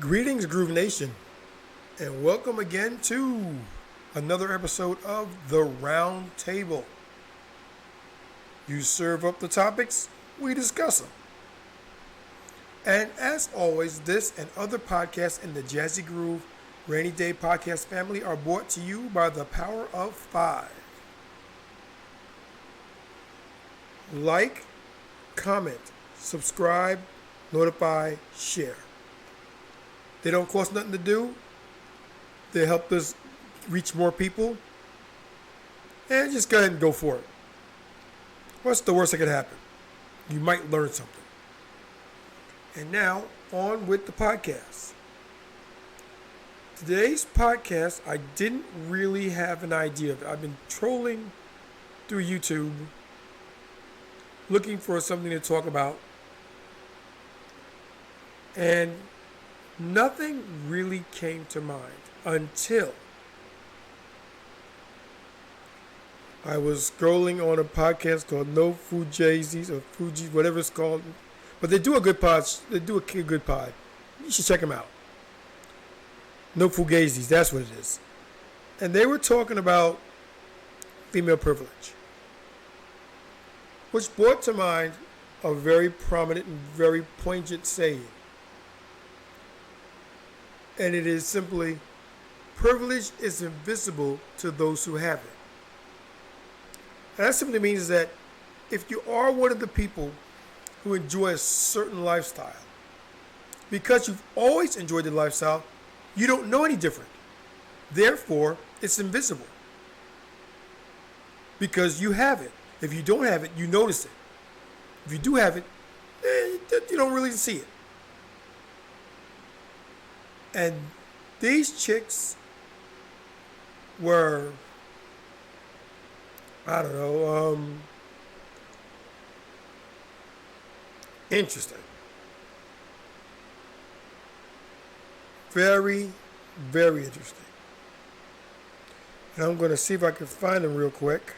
Greetings, Groove Nation, and welcome again to another episode of The Round Table. You serve up the topics, we discuss them. And as always, this and other podcasts in the Jazzy Groove Rainy Day Podcast family are brought to you by the Power of Five. Like, comment, subscribe, notify, share. They don't cost nothing to do. They help us reach more people. And just go ahead and go for it. What's the worst that could happen? You might learn something. And now, on with the podcast. Today's podcast, I didn't really have an idea of it. I've been trolling through YouTube, looking for something to talk about. And nothing really came to mind until I was scrolling on a podcast called No Fujazis or Fuji, whatever it's called. But they do a good pod. They do a good pod. You should check them out. No Fugazis, that's what it is. And they were talking about female privilege, which brought to mind a very prominent and very poignant saying. And it is simply, privilege is invisible to those who have it. And that simply means that if you are one of the people who enjoy a certain lifestyle, because you've always enjoyed the lifestyle, you don't know any different. Therefore, it's invisible. Because you have it. If you don't have it, you notice it. If you do have it, you don't really see it. And these chicks were, I don't know, interesting. Very, very interesting. And I'm going to see if I can find them real quick.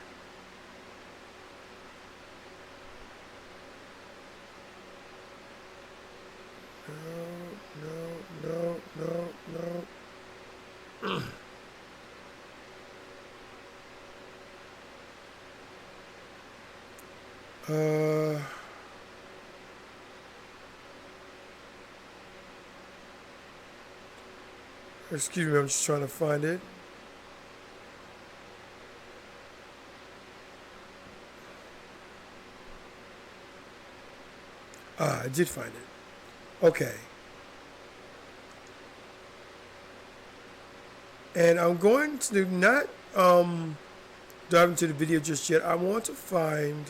Excuse me, I'm just trying to find it. I did find it. Okay. And I'm going to not dive into the video just yet. I want to find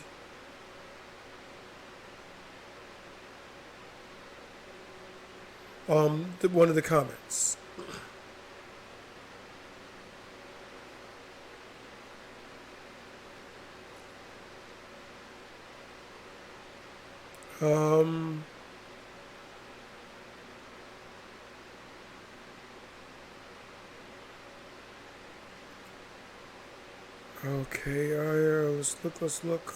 one of the comments. Okay, let's look.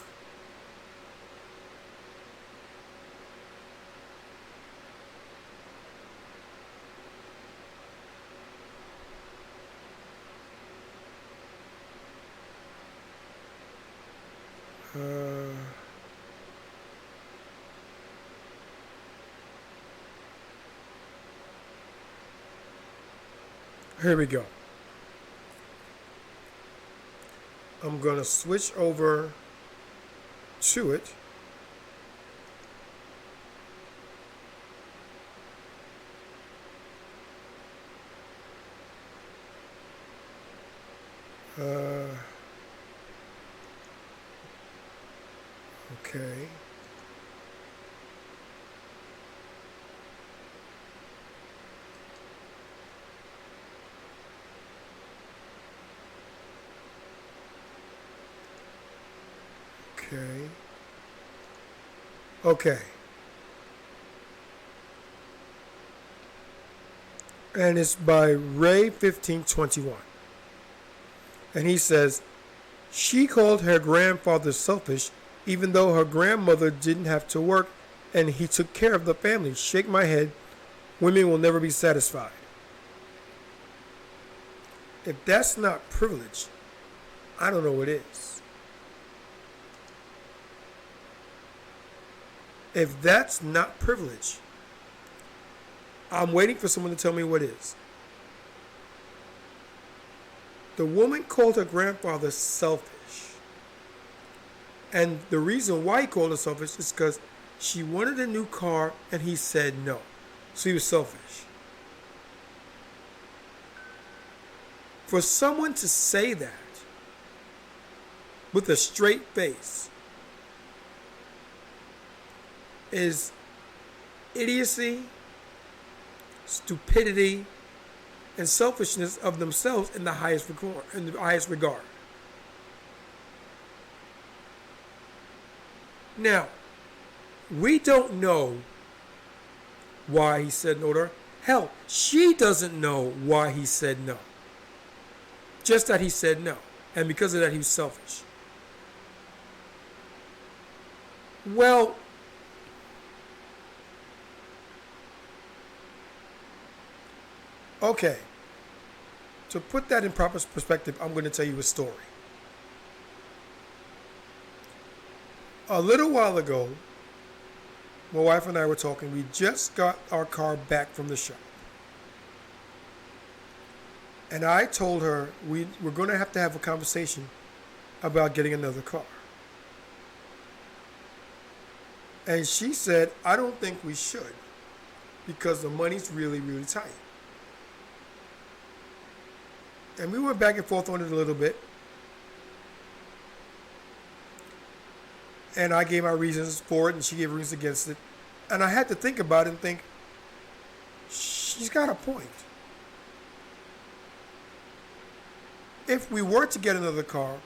Here we go. I'm going to switch over to it. Okay. Okay. And it's by Ray1521. And he says, she called her grandfather selfish, even though her grandmother didn't have to work and he took care of the family. Shake my head. women will never be satisfied. If that's not privilege, I don't know what is. If that's not privilege, I'm waiting for someone to tell me what is. The woman called her grandfather selfish. And the reason why he called her selfish is because she wanted a new car and he said no. So he was selfish. For someone to say that with a straight face is idiocy, stupidity, and selfishness of themselves in the highest regard. Now, we don't know why he said no to her. Hell, she doesn't know why he said no. Just that he said no. And because of that, he was selfish. Well, okay. To put that in proper perspective, I'm going to tell you a story. A little while ago, my wife and I were talking. We just got our car back from the shop. And I told her we're going to have a conversation about getting another car. And she said, I don't think we should because the money's really, really tight. And we went back and forth on it a little bit. And I gave my reasons for it, and she gave reasons against it. And I had to think about it and think, she's got a point. If we were to get another car,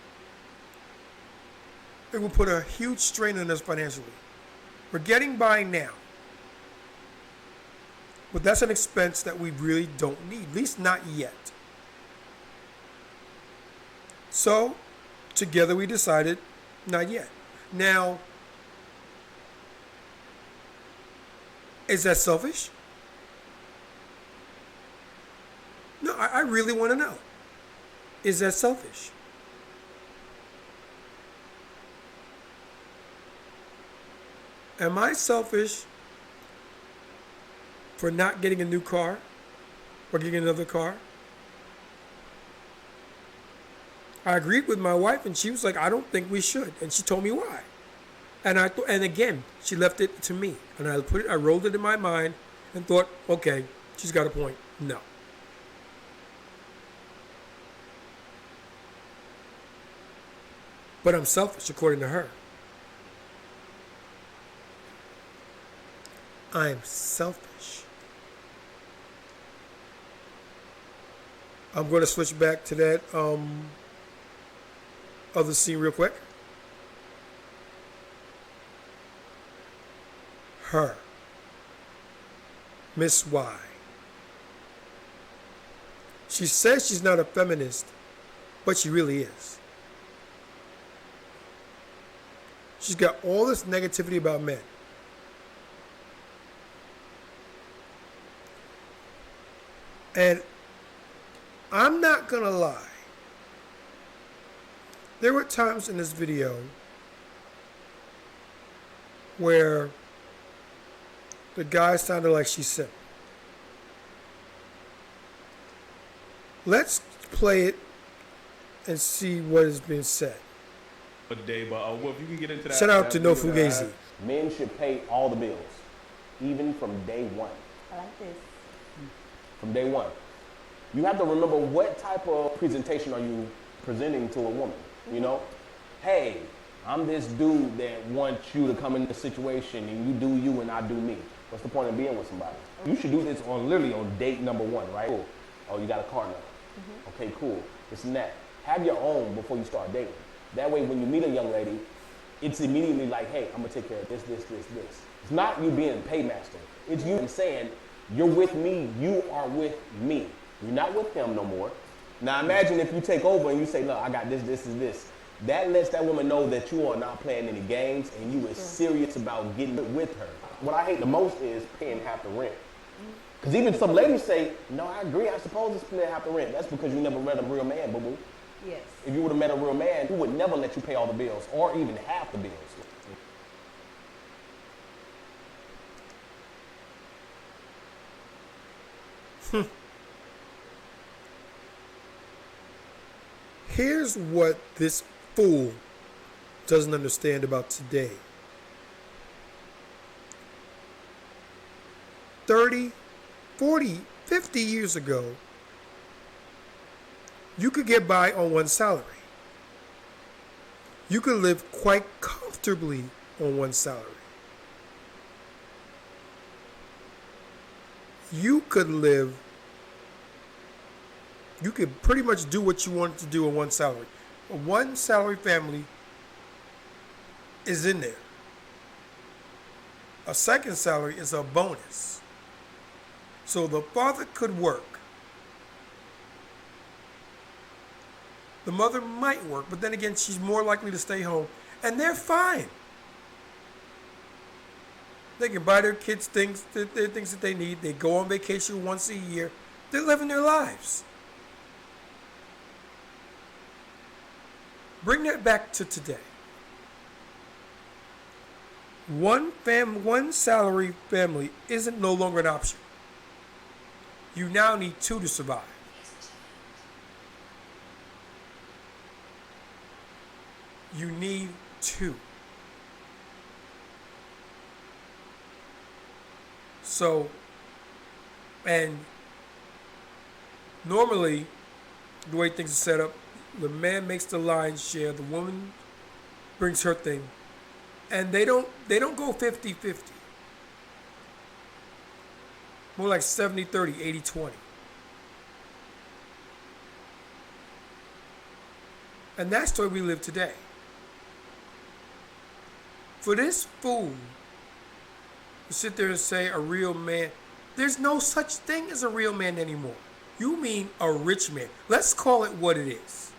it would put a huge strain on us financially. We're getting by now. But that's an expense that we really don't need, at least not yet. So, together we decided, not yet. Now, is that selfish? No, I really want to know. Is that selfish? Am I selfish for not getting a new car or getting another car? I agreed with my wife, and she was like, I don't think we should. And she told me why. And again, she left it to me. And I rolled it in my mind and thought, okay, she's got a point. No. But I'm selfish, according to her. I'm selfish. I'm going to switch back to that other scene real quick. Her. Miss Y. She says she's not a feminist, but she really is. She's got all this negativity about men. And I'm not going to lie. There were times in this video where the guy sounded like she said. Let's play it and see what is being said. Day, but if you can get into that. Shout out to No Fugazi. Men should pay all the bills, even from day one. I like this. From day one. You have to remember what type of presentation are you presenting to a woman. You know, hey, I'm this dude that wants you to come in the situation and you do you and I do me. What's the point of being with somebody? You should do this literally on date number one, right? Cool. Oh, you got a car now. Mm-hmm. Okay, cool. This and that. Have your own before you start dating. That way, when you meet a young lady, it's immediately like, hey, I'm gonna take care of this. It's not you being a paymaster. It's you saying, you're with me, you are with me. You're not with him no more. Now imagine if you take over and you say, look, I got this, and this. That lets that woman know that you are not playing any games and you are serious about getting with her. What I hate the most is paying half the rent. Because even some ladies say, no, I agree, I suppose to split half the rent. That's because you never met a real man, boo-boo. Yes. If you would have met a real man, he would never let you pay all the bills or even half the bills. Here's what this fool doesn't understand about today. 30, 40, 50 years ago, you could get by on one salary. You could live quite comfortably on one salary. You could pretty much do what you wanted to do on one salary. A one salary family is in there. A second salary is a bonus. So the father could work. The mother might work, but then again, she's more likely to stay home. And they're fine. They can buy their kids things that they need. They go on vacation once a year. They're living their lives. Bring that back to today. One salary family isn't no longer an option. You now need two to survive. You need two. So, and normally, the way things are set up, the man makes the lion's share, the woman brings her thing, and they don't go 50-50. More like 70-30, 80-20. And that's the way we live today. For this fool to sit there and say a real man, there's no such thing as a real man anymore. You mean a rich man. Let's call it what it is.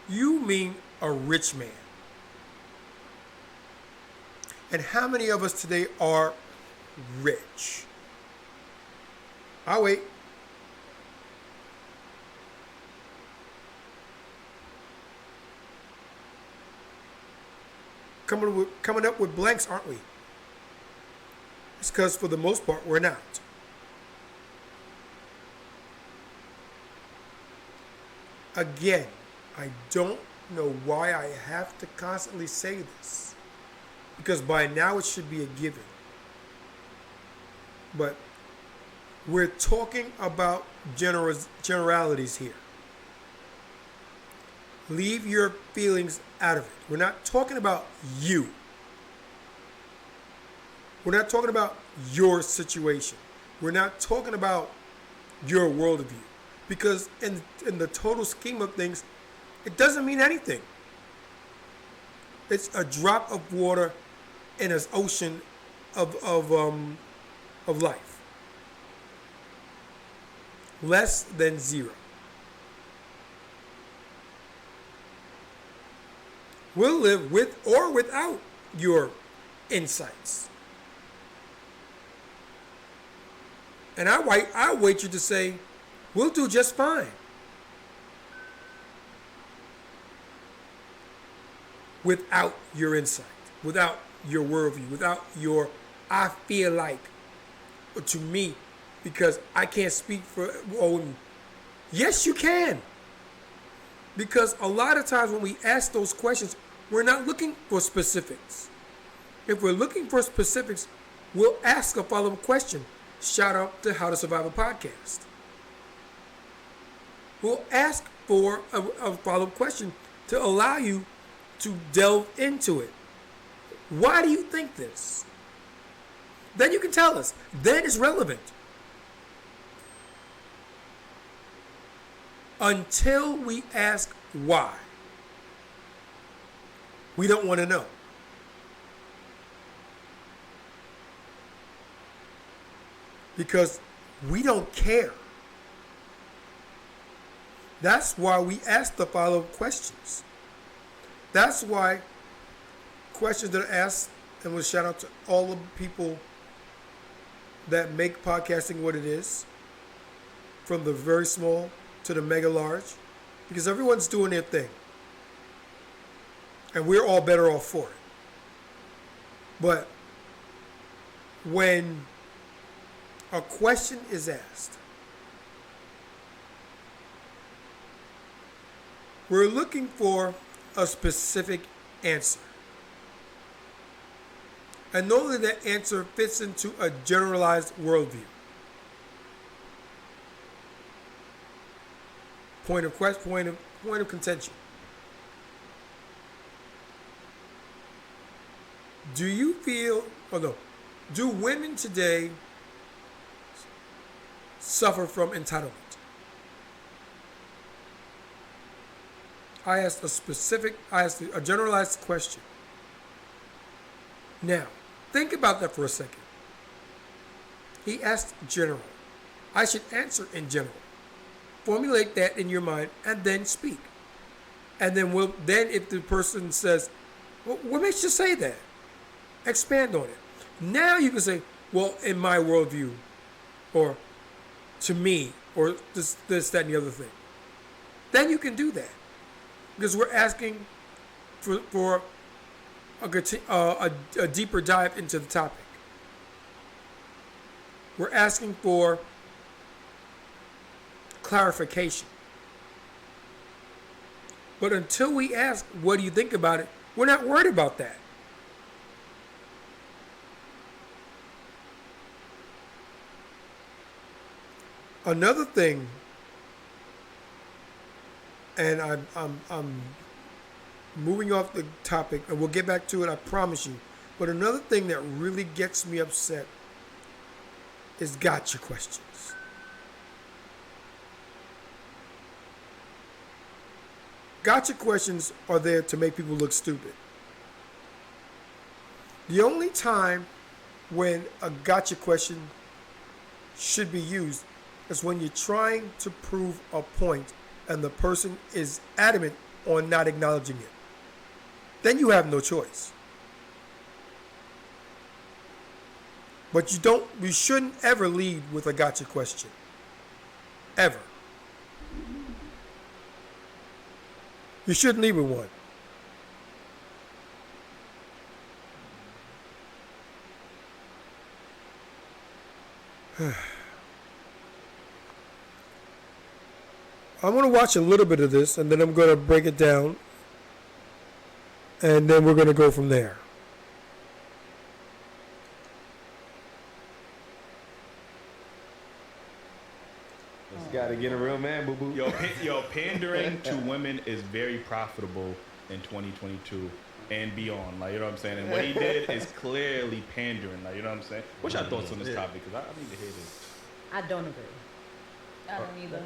You mean a rich man. And how many of us today are rich? I'll wait. Coming up with blanks, aren't we? It's because for the most part, we're not. Again, I don't know why I have to constantly say this, because by now it should be a given. But we're talking about generalities here. Leave your feelings out of it. We're not talking about you. We're not talking about your situation. We're not talking about your worldview. Because in the total scheme of things, it doesn't mean anything. It's a drop of water in an ocean of life. Less than zero. We'll live with or without your insights. And I wait you to say, we'll do just fine. Without your insight, without your worldview, without your I feel like, or to me, because I can't speak for, yes you can. Because a lot of times when we ask those questions, we're not looking for specifics. If we're looking for specifics, we'll ask a follow-up question. Shout out to How to Survive a Podcast. We'll ask for a follow-up question to allow you to delve into it. Why do you think this? Then you can tell us. Then it's relevant. Until we ask why, we don't want to know. Because we don't care. That's why we ask the follow-up questions. That's why questions that are asked, and we'll shout out to all the people that make podcasting what it is, from the very small to the mega large, because everyone's doing their thing. And we're all better off for it. But when a question is asked, we're looking for a specific answer. And normally that answer fits into a generalized worldview. Point of contention. Do you feel, do women today suffer from entitlement? I asked a generalized question. Now, think about that for a second. He asked general. I should answer in general. Formulate that in your mind and then speak. And then if the person says, well, what makes you say that? Expand on it. Now you can say, well, in my worldview, or to me, or this, that, and the other thing. Then you can do that. Because we're asking for a deeper dive into the topic. We're asking for clarification. But until we ask, what do you think about it? We're not worried about that. Another thing, and I'm moving off the topic, and we'll get back to it, I promise you. But another thing that really gets me upset is gotcha questions. Gotcha questions are there to make people look stupid. The only time when a gotcha question should be used is when you're trying to prove a point and the person is adamant on not acknowledging it. Then you have no choice. But you shouldn't ever lead with a gotcha question. Ever. You shouldn't lead with one. I'm going to watch a little bit of this, and then I'm going to break it down, and then we're going to go from there. Just got to get a real man, boo-boo. Yo, pandering to women is very profitable in 2022 and beyond. Like, you know what I'm saying? And what he did is clearly pandering. Like, you know what I'm saying? What's your thoughts on this topic? Because I need to hear this. I don't agree. I don't either.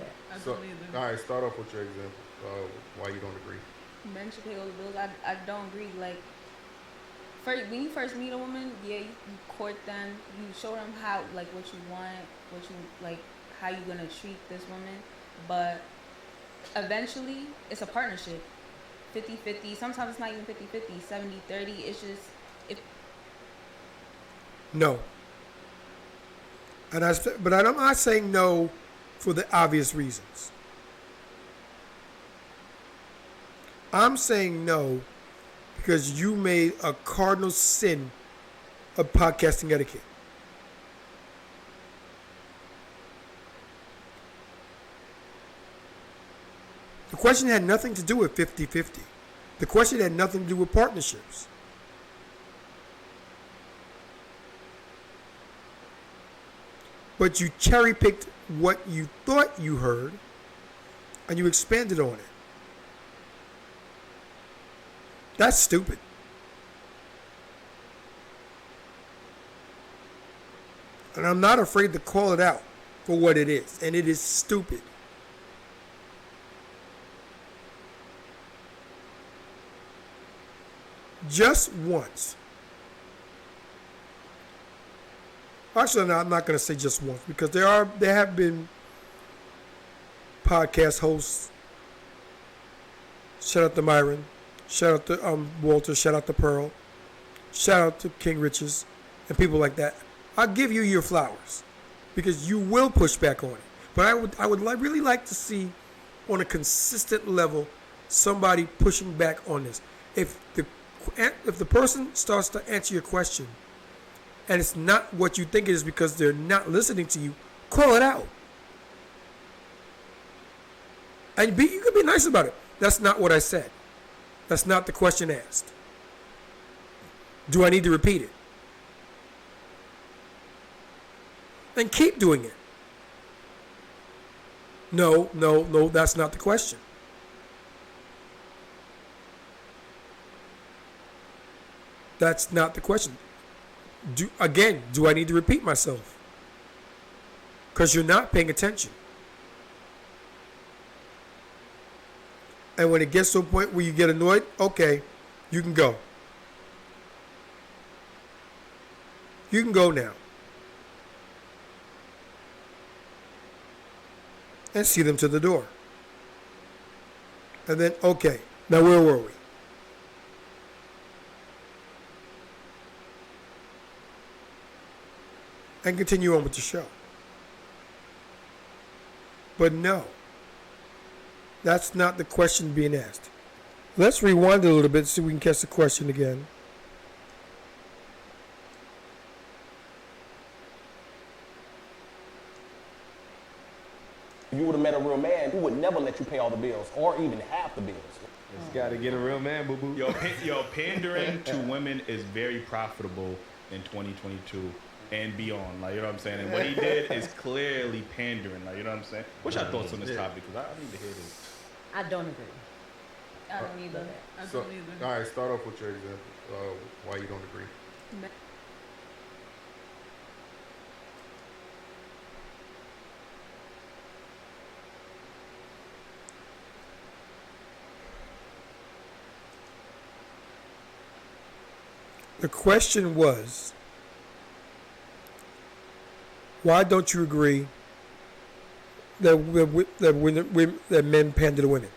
All right, start off with your example. Why you don't agree? Men should pay all the bills. I don't agree. Like, when you first meet a woman, yeah, you court them. You show them how, like, what you want, what you like, how you gonna treat this woman. But eventually, it's a partnership. 50-50. Sometimes it's not even 50-50. 70-30. It's just No. But I'm not saying no for the obvious reasons. I'm saying no because you made a cardinal sin of podcasting etiquette. The question had nothing to do with 50-50. The question had nothing to do with partnerships. But you cherry-picked what you thought you heard, and you expanded on it. That's stupid. And I'm not afraid to call it out for what it is, and it is stupid. Just once. Actually, no, I'm not going to say just once because there have been podcast hosts. Shout out to Myron. Shout out to Walter. Shout out to Pearl. Shout out to King Riches and people like that. I'll give you your flowers because you will push back on it. But I would really like to see on a consistent level somebody pushing back on this. If the person starts to answer your question and it's not what you think it is because they're not listening to you, call it out. And you can be nice about it. That's not what I said. That's not the question asked. Do I need to repeat it? And keep doing it. No, that's not the question. That's not the question. Do I need to repeat myself? Because you're not paying attention. And when it gets to a point where you get annoyed, okay, you can go. You can go now. And see them to the door. And then, okay, now where were we? And continue on with the show. But no, that's not the question being asked. Let's rewind a little bit so we can catch the question again. If you would have met a real man, who would never let you pay all the bills or even half the bills. It's got to get a real man, boo boo. Yo, pandering to women is very profitable in 2022 and beyond. Like, you know what I'm saying? And what he did is clearly pandering. Like, you know what I'm saying? What's your thoughts on this topic? Because I need to hear this. I don't agree. I don't either. I So, don't either. all right, start off with your example. Why you don't agree? The question was, why don't you agree that men pander to women?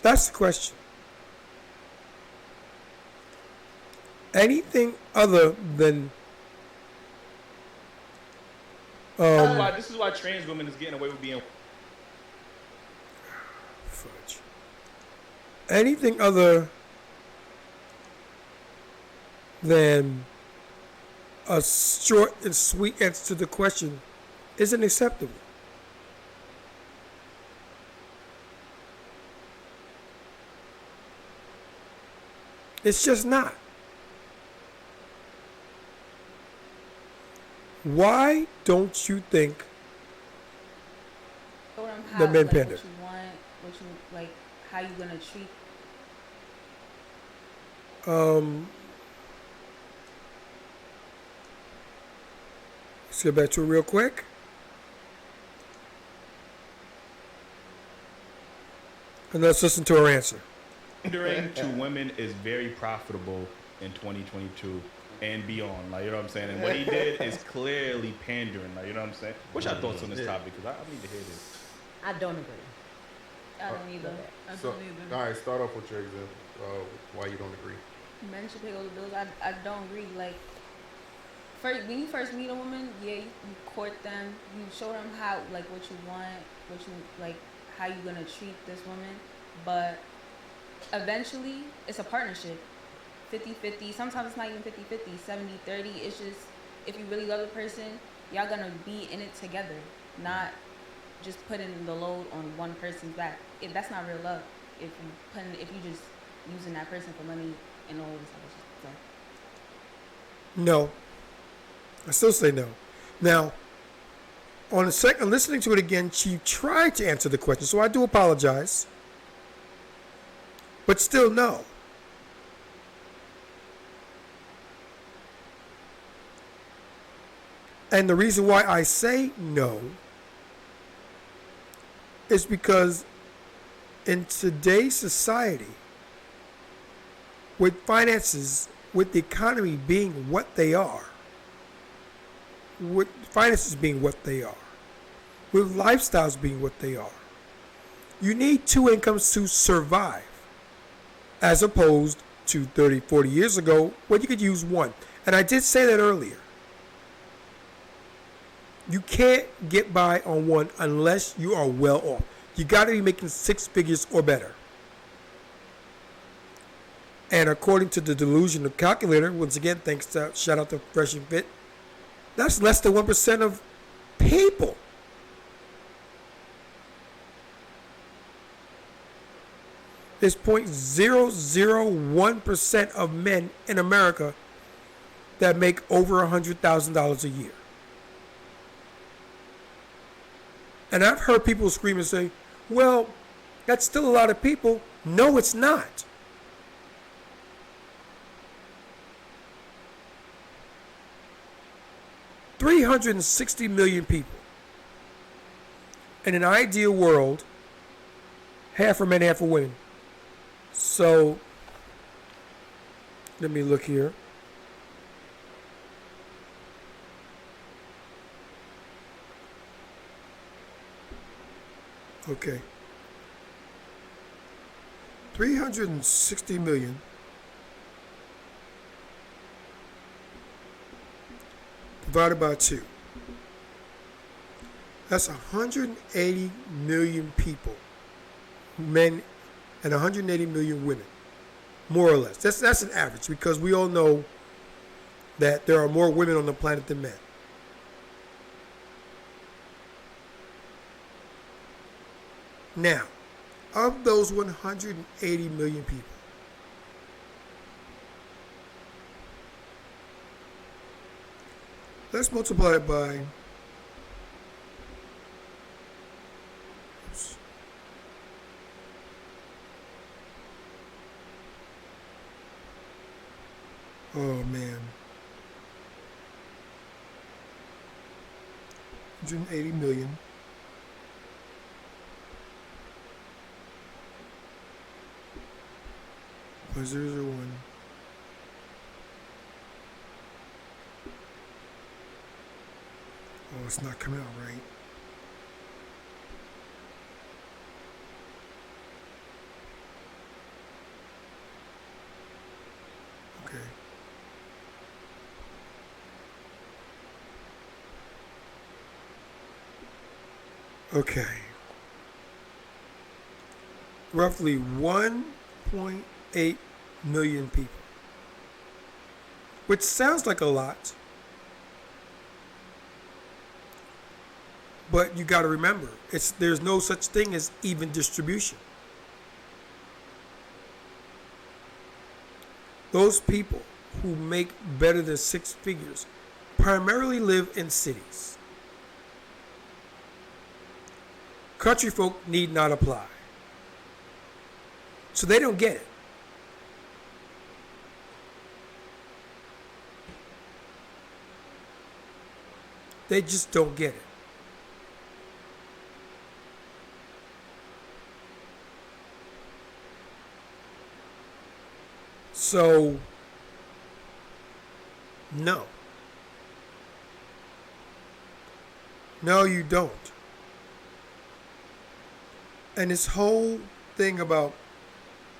That's the question. Anything other than This is why trans women is getting away with being fudge. Anything other than a short and sweet answer to the question isn't acceptable. It's just not. Why don't you think Show them the men like, pander? what you want, what you like, how you gonna treat. Let's get back to it real quick. And let's listen to her answer. pandering to women is very profitable in 2022 and beyond. Like, you know what I'm saying? And what he did is clearly pandering. Like, you know what I'm saying? What's your thoughts on this topic? Because I need to hear this. I don't agree. I don't either. I So, don't either. all right, start off with your example. Why you don't agree? Men should pay all the bills. I don't agree. Like, when you first meet a woman, yeah, you court them, you show them how, like, what you want, what you like, how you gonna treat this woman. But eventually, it's a partnership. 50-50. Sometimes it's not even 50-50. 70-30. It's just, if you really love the person, y'all gonna be in it together, not just putting the load on one person's back. If that's not real love, if you just using that person for money and all this other stuff. No. I still say no. Now, on the second, listening to it again, she tried to answer the question, so I do apologize. But still, no. And the reason why I say no is because in today's society, with finances, with the economy being what they are, with finances being what they are, with lifestyles being what they are, you need two incomes to survive, as opposed to 30, 40 years ago when you could use one. And I did say that earlier. You can't get by on one unless you are well off. You got to be making 6 figures or better. And according to the delusional calculator, once again, thanks to shout out to Fresh and Fit, that's less than 1% of people. There's 0.001% of men in America that make over $100,000 a year. And I've heard people scream and say, well, that's still a lot of people. No, it's not. $360 million people. In an ideal world, half are men, half are women. So, let me look here. Okay. 360 million divided by 2. That's 180 million people, men, and 180 million women, more or less. That's an average, because we all know that there are more women on the planet than men. Now, of those 180 million people, let's multiply it by, oops, oh man, 180 million plus 001. Oh, it's not coming out right. Okay. Okay. Roughly 1.8 million people. Which sounds like a lot. But you got to remember, there's no such thing as even distribution. Those people who make better than 6 figures primarily live in cities. Country folk need not apply. So they don't get it. They just don't get it. So, no. No, you don't. And this whole thing about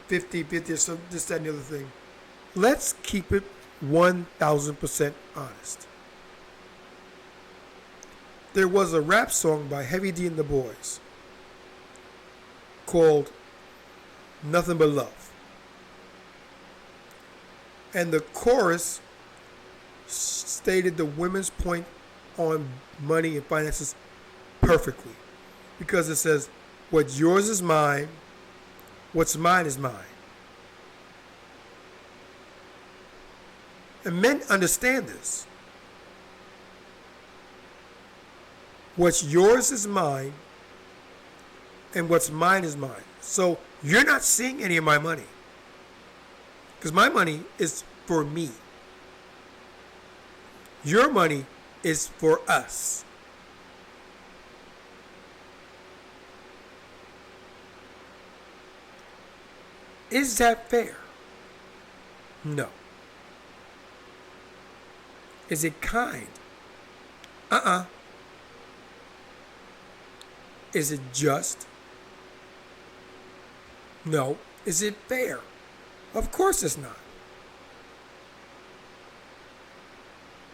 50-50 or some, this, that, and the other thing, let's keep it 1,000% honest. There was a rap song by Heavy D and the Boys called Nothing But Love. And the chorus stated the women's point on money and finances perfectly. Because it says, what's yours is mine, what's mine is mine. And men understand this. What's yours is mine, and what's mine is mine. So you're not seeing any of my money. Because my money is for me. Your money is for us. Is that fair? No. Is it kind? Is it just? No. Is it fair? Of course it's not.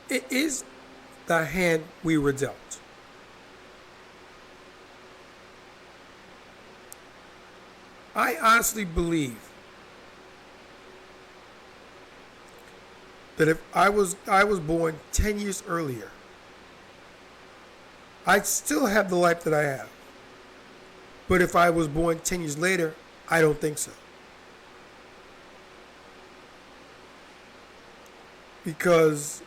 It is the hand we were dealt. I honestly believe that if I was born 10 years earlier, I'd still have the life that I have. But if I was born 10 years later, I don't think so. Because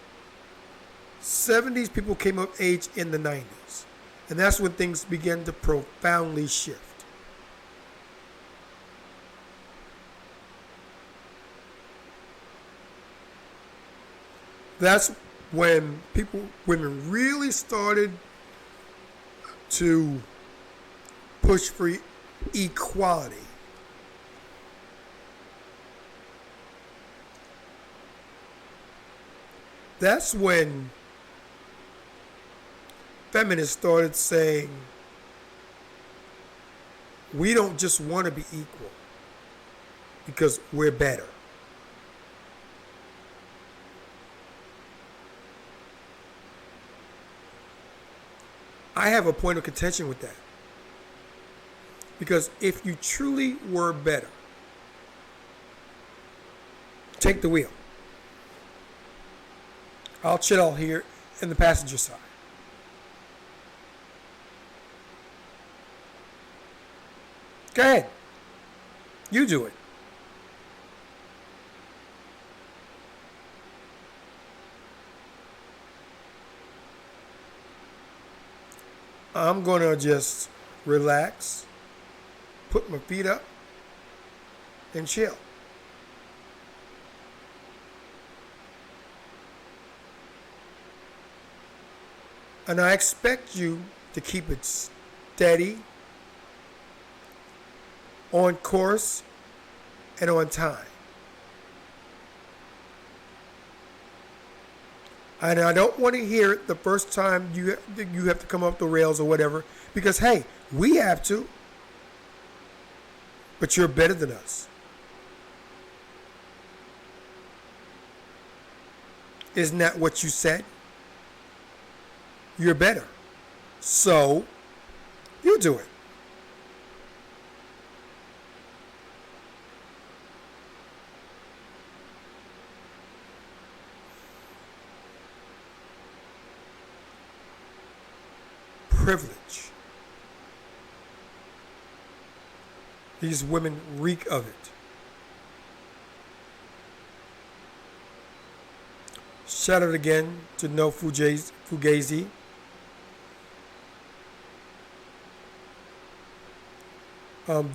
70s people came of age in the 90s. And that's when things began to profoundly shift. That's when women really started to push for equality. That's when feminists started saying, we don't just want to be equal because we're better. I have a point of contention with that. Because if you truly were better, take the wheel. I'll chill here in the passenger side. Go ahead. You do it. I'm going to just relax, put my feet up, and chill. And I expect you to keep it steady, on course, and on time. And I don't want to hear it the first time you have to come off the rails or whatever, because, hey, we have to. But you're better than us. Isn't that what you said? You're better. So, you do it. Privilege. These women reek of it. Shout out again to No Fugazi.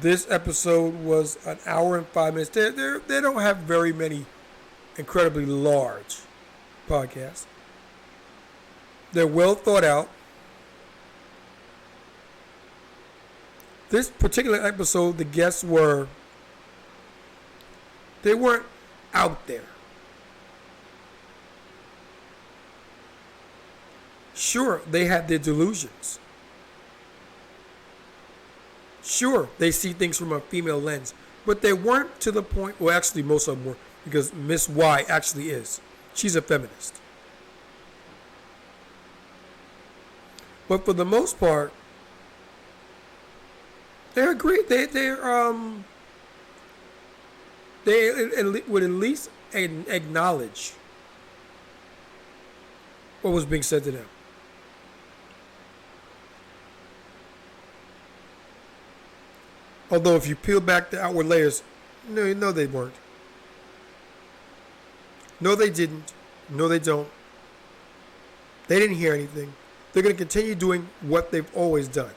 This episode was an hour and 5 minutes. They don't have very many incredibly large podcasts. They're well thought out. This particular episode, the guests weren't out there. Sure, they had their delusions. Sure, they see things from a female lens, but they weren't to the point, well, actually most of them were, because Miss Y actually is. She's a feminist. But for the most part, they agree. They would at least acknowledge what was being said to them. Although if you peel back the outward layers, no, they weren't. No, they didn't. No, they don't. They didn't hear anything. They're going to continue doing what they've always done.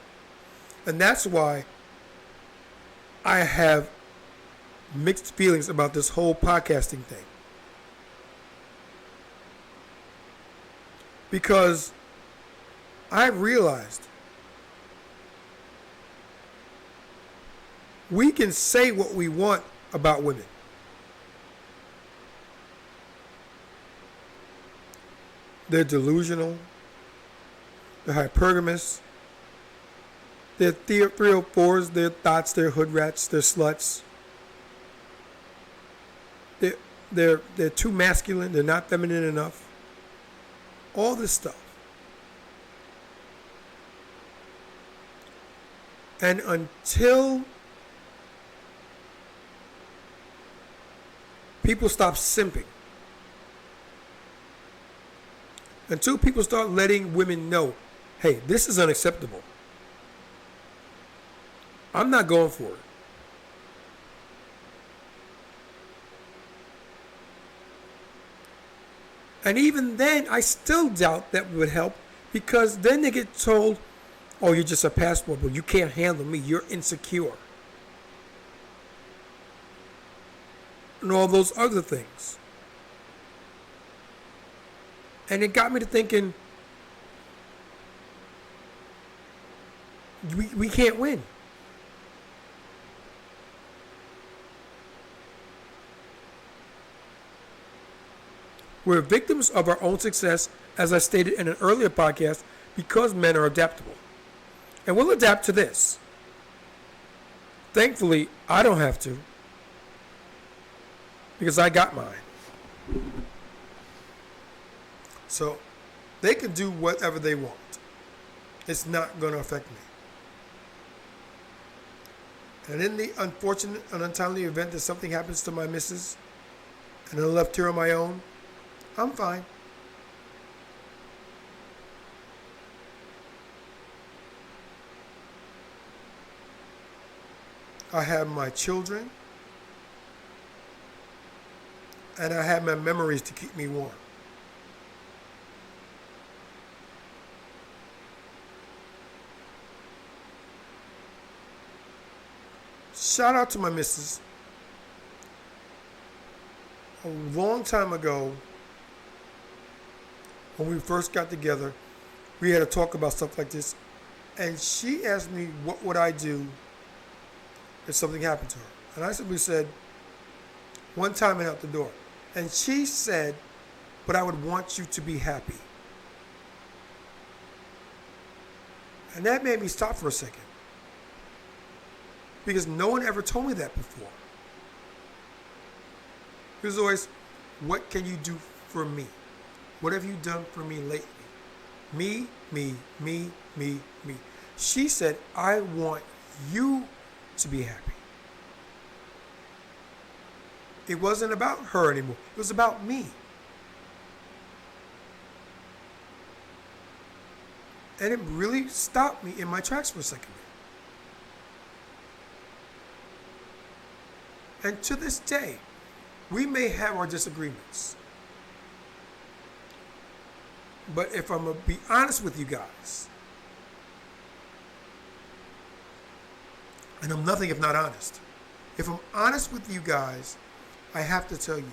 And that's why I have mixed feelings about this whole podcasting thing. Because I've realized we can say what we want about women. They're delusional. They're hypergamous. They're 304s, they're thoughts, they're hood rats, they're sluts. They're too masculine, they're not feminine enough. all this stuff. And until people stop simping, until people start letting women know, hey, this is unacceptable, I'm not going for it. And even then, I still doubt that would help, because then they get told, oh, you're just a passport, but you can't handle me, you're insecure. And all those other things. And it got me to thinking, we can't win. We're victims of our own success, as I stated in an earlier podcast, because men are adaptable. And we'll adapt to this. Thankfully, I don't have to, because I got mine. So they can do whatever they want. It's not going to affect me. And in the unfortunate and untimely event that something happens to my missus and I'm left here on my own, I'm fine. I have my children, and I have my memories to keep me warm. Shout out to my missus. A long time ago, when we first got together, we had to talk about stuff like this, and she asked me what would I do if something happened to her. And I simply said, one time and out the door. And she said, but I would want you to be happy. And that made me stop for a second, because no one ever told me that before. It was always, what can you do for me? What have you done for me lately? Me, me, me, me, me. She said, I want you to be happy. It wasn't about her anymore. It was about me. And it really stopped me in my tracks for a second. And to this day, we may have our disagreements. But if I'm going to be honest with you guys, and I'm nothing if not honest, if I'm honest with you guys, I have to tell you,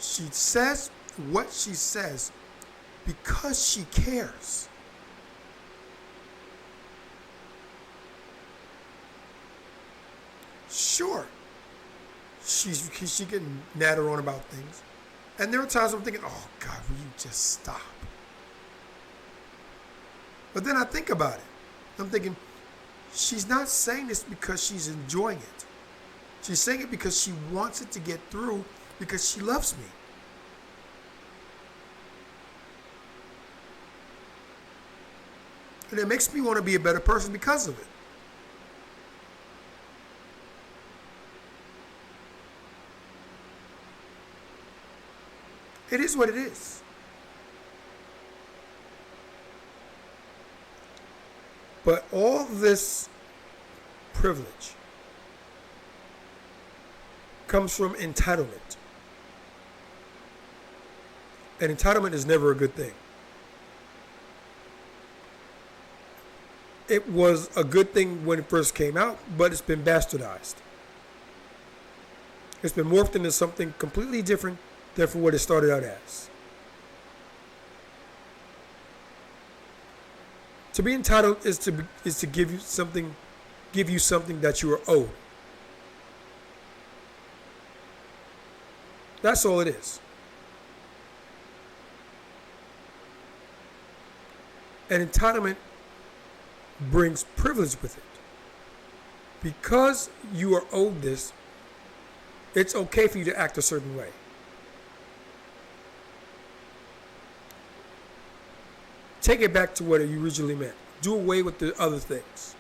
she says what she says because she cares. Sure, she can natter on about things. And there are times I'm thinking, oh God, will you just stop? But then I think about it. I'm thinking, she's not saying this because she's enjoying it. She's saying it because she wants it to get through, because she loves me. And it makes me want to be a better person because of it. It is what it is. But all this privilege comes from entitlement. And entitlement is never a good thing. It was a good thing when it first came out, but it's been bastardized. It's been morphed into something completely different than for what it started out as. To be entitled is to give you something that you are owed. That's all it is. And entitlement brings privilege with it. Because you are owed this, it's okay for you to act a certain way. take it back to what you originally meant. Do away with the other things.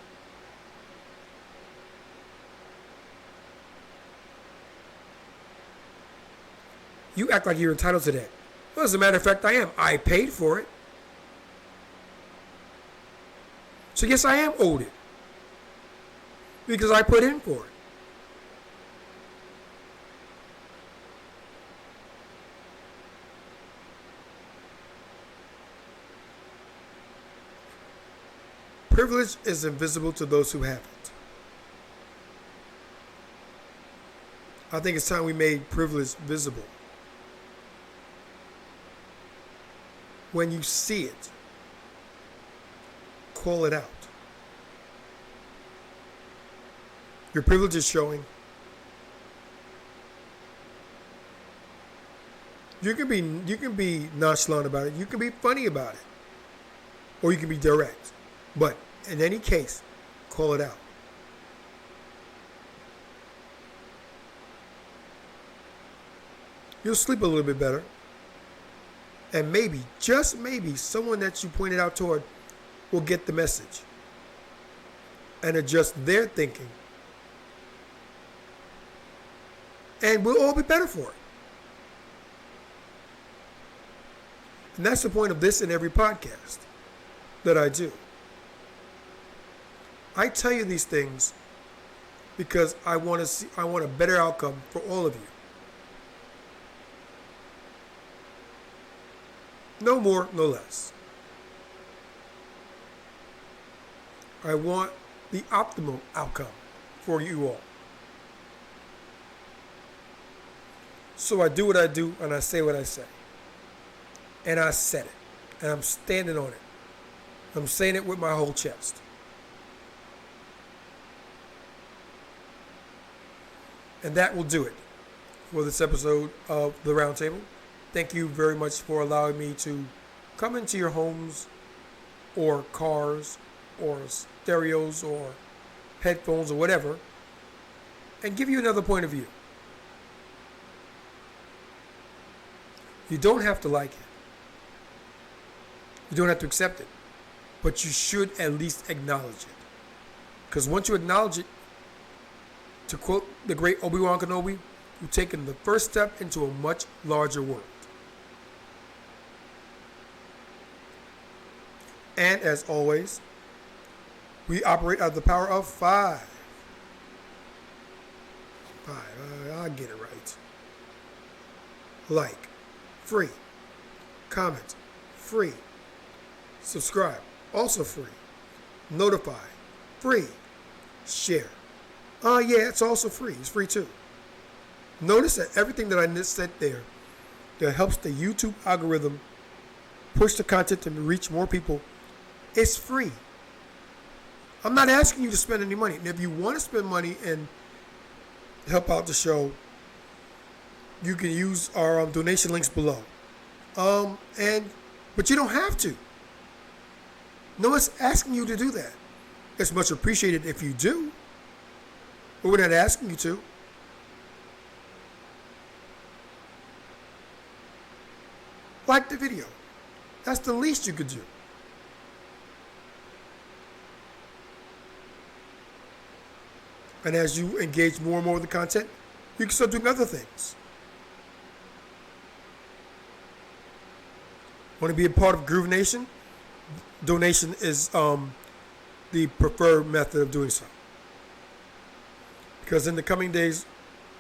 You act like you're entitled to that. Well, as a matter of fact, I am. I paid for it. So yes, I am owed it. Because I put in for it. Privilege is invisible to those who have it. I think it's time we made privilege visible. When you see it, call it out. Your privilege is showing. You can be nonchalant about it. You can be funny about it. Or you can be direct. But in any case, call it out. You'll sleep a little bit better. And maybe, just maybe, someone that you pointed out toward will get the message and adjust their thinking. And we'll all be better for it. And that's the point of this and every podcast that I do. I tell you these things because I want a better outcome for all of you. No more, no less. I want the optimal outcome for you all. So I do what I do and I say what I say. And I said it. And I'm standing on it. I'm saying it with my whole chest. And that will do it for this episode of The Roundtable. Thank you very much for allowing me to come into your homes or cars or stereos or headphones or whatever and give you another point of view. You don't have to like it. You don't have to accept it. But you should at least acknowledge it. Because once you acknowledge it, to quote the great Obi-Wan Kenobi, you've taken the first step into a much larger world. And as always, we operate out of the power of 5. 5, I'll get it right. Like, free. Comment, free. Subscribe, also free. Notify, free. Share. Yeah, it's also free. It's free too. Notice that everything that I just said there that helps the YouTube algorithm push the content to reach more people is free. I'm not asking you to spend any money. And if you want to spend money and help out the show, you can use our donation links below. But you don't have to. No one's asking you to do that. It's much appreciated if you do. But we're not asking you to. Like the video. That's the least you could do. And as you engage more and more with the content, you can start doing other things. Want to be a part of Groove Nation? Donation is the preferred method of doing so. Because in the coming days,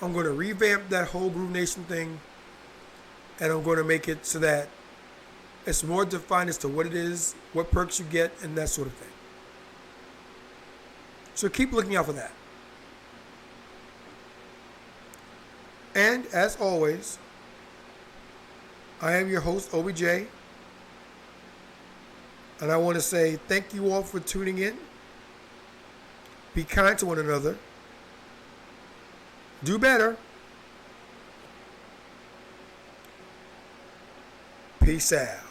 I'm going to revamp that whole Groove Nation thing, and I'm going to make it so that it's more defined as to what it is, what perks you get, and that sort of thing. So keep looking out for that. And as always, I am your host, OBJ. And I want to say thank you all for tuning in. Be kind to one another. Do better. Peace out.